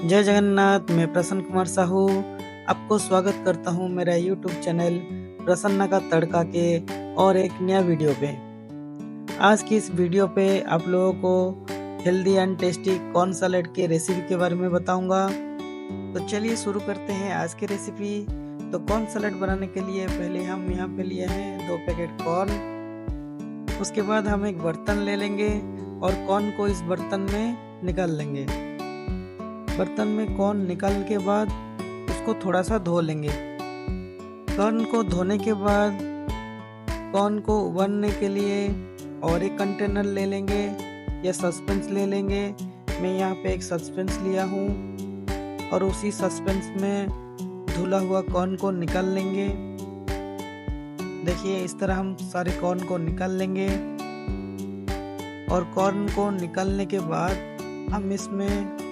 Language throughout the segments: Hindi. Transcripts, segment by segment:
जय जगन्नाथ। मैं प्रसन्न कुमार साहू आपको स्वागत करता हूं मेरा यूट्यूब चैनल प्रसन्ना का तड़का के और एक नया वीडियो पे। आज की इस वीडियो पे आप लोगों को healthy and tasty corn salad की रेसिपी के बारे में बताऊंगा। तो चलिए शुरू करते हैं आज की रेसिपी। तो कॉर्न सैलेड बनाने के लिए पहले हम यहाँ पे लिए हैं 2 पैकेट कॉर्न। उसके बाद हम एक बर्तन ले लेंगे और कॉर्न को इस बर्तन में निकाल लेंगे। बर्तन में कॉर्न निकालने के बाद उसको थोड़ा सा धो लेंगे। कॉर्न को धोने के बाद कॉर्न को उबालने के लिए और एक कंटेनर ले लेंगे या सस्पेंस ले लेंगे। मैं यहाँ पे एक सस्पेंस लिया हूँ और उसी सस्पेंस में धुला हुआ कॉर्न को निकाल लेंगे। देखिए इस तरह हम सारे कॉर्न को निकाल लेंगे और कॉर्न को निकालने के बाद हम इसमें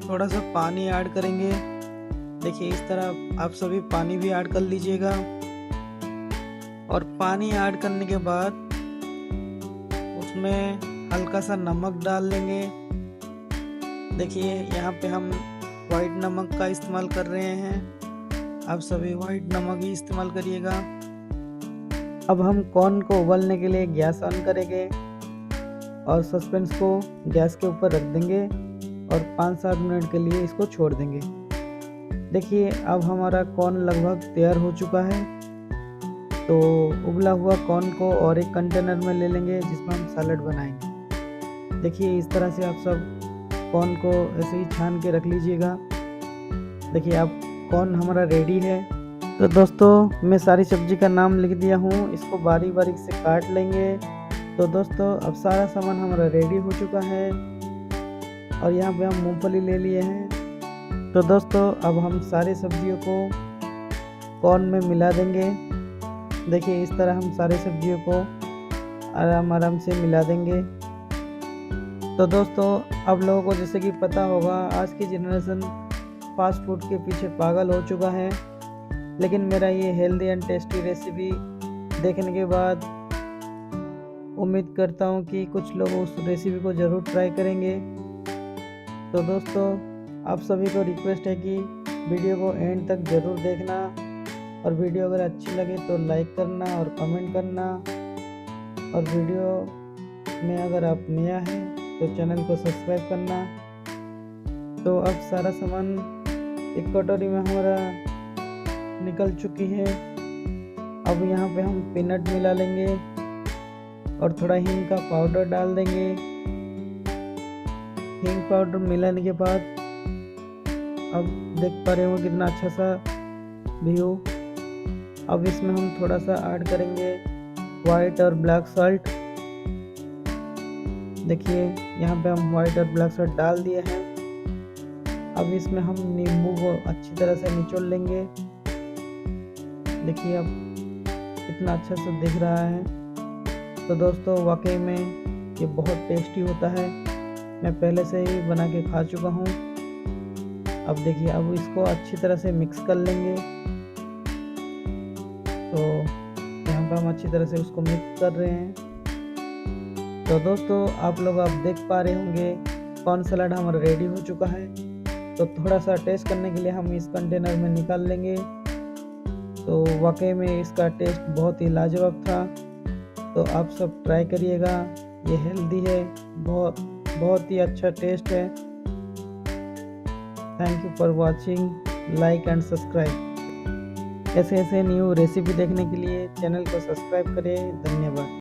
थोड़ा सा पानी ऐड करेंगे। देखिए इस तरह आप सभी पानी भी ऐड कर लीजिएगा और पानी ऐड करने के बाद उसमें हल्का सा नमक डाल लेंगे। देखिए यहाँ पे हम वाइट नमक का इस्तेमाल कर रहे हैं, आप सभी वाइट नमक ही इस्तेमाल करिएगा। अब हम कॉर्न को उबालने के लिए गैस ऑन करेंगे और सस्पेंस को गैस के ऊपर रख देंगे और 5-7 मिनट के लिए इसको छोड़ देंगे। देखिए अब हमारा कॉर्न लगभग तैयार हो चुका है। तो उबला हुआ कॉर्न को और एक कंटेनर में ले लेंगे जिसमें हम सैलेड बनाएंगे। देखिए इस तरह से आप सब कॉर्न को ऐसे ही छान के रख लीजिएगा। देखिए अब कॉर्न हमारा रेडी है। तो दोस्तों मैं सारी सब्जी का नाम लिख दिया हूँ, इसको बारीक बारीक से काट लेंगे। तो दोस्तों अब सारा सामान हमारा रेडी हो चुका है और यहाँ पे हम मूंगफली ले लिए हैं। तो दोस्तों अब हम सारी सब्जियों को कॉर्न में मिला देंगे। देखिए इस तरह हम सारी सब्जियों को आराम आराम से मिला देंगे। तो दोस्तों आप लोगों को जैसे कि पता होगा आज की जनरेशन फास्ट फूड के पीछे पागल हो चुका है, लेकिन मेरा ये हेल्दी एंड टेस्टी रेसिपी देखने के बाद उम्मीद करता हूँ कि कुछ लोग उस रेसिपी को ज़रूर ट्राई करेंगे। तो दोस्तों आप सभी को रिक्वेस्ट है कि वीडियो को एंड तक ज़रूर देखना और वीडियो अगर अच्छी लगे तो लाइक करना और कमेंट करना, और वीडियो में अगर आप नया हैं तो चैनल को सब्सक्राइब करना। तो अब सारा सामान एक कटोरी में हमारा निकल चुकी है। अब यहाँ पे हम पीनट मिला लेंगे और थोड़ा हींग का पाउडर डाल देंगे। हींग पाउडर मिलाने के बाद अब देख पा रहे हो कितना अच्छा सा व्यू। अब इसमें हम थोड़ा सा ऐड करेंगे वाइट और ब्लैक सॉल्ट। देखिए यहाँ पे हम वाइट और ब्लैक सॉल्ट डाल दिए हैं। अब इसमें हम नींबू को अच्छी तरह से निचोड़ लेंगे। देखिए अब कितना अच्छा सा दिख रहा है। तो दोस्तों वाकई में ये बहुत टेस्टी होता है, मैं पहले से ही बना के खा चुका हूँ। अब देखिए अब इसको अच्छी तरह से मिक्स कर लेंगे। तो यहाँ पर हम अच्छी तरह से उसको मिक्स कर रहे हैं। तो दोस्तों आप लोग अब देख पा रहे होंगे कॉर्न सलाद हमारा रेडी हो चुका है। तो थोड़ा सा टेस्ट करने के लिए हम इस कंटेनर में निकाल लेंगे। तो वाकई में इसका टेस्ट बहुत ही लाजवाब था। तो आप सब ट्राई करिएगा, ये हेल्दी है, बहुत ही अच्छा टेस्ट है। Thank you for watching, like and subscribe. ऐसे ऐसे न्यू रेसिपी देखने के लिए चैनल को सब्सक्राइब करें। धन्यवाद।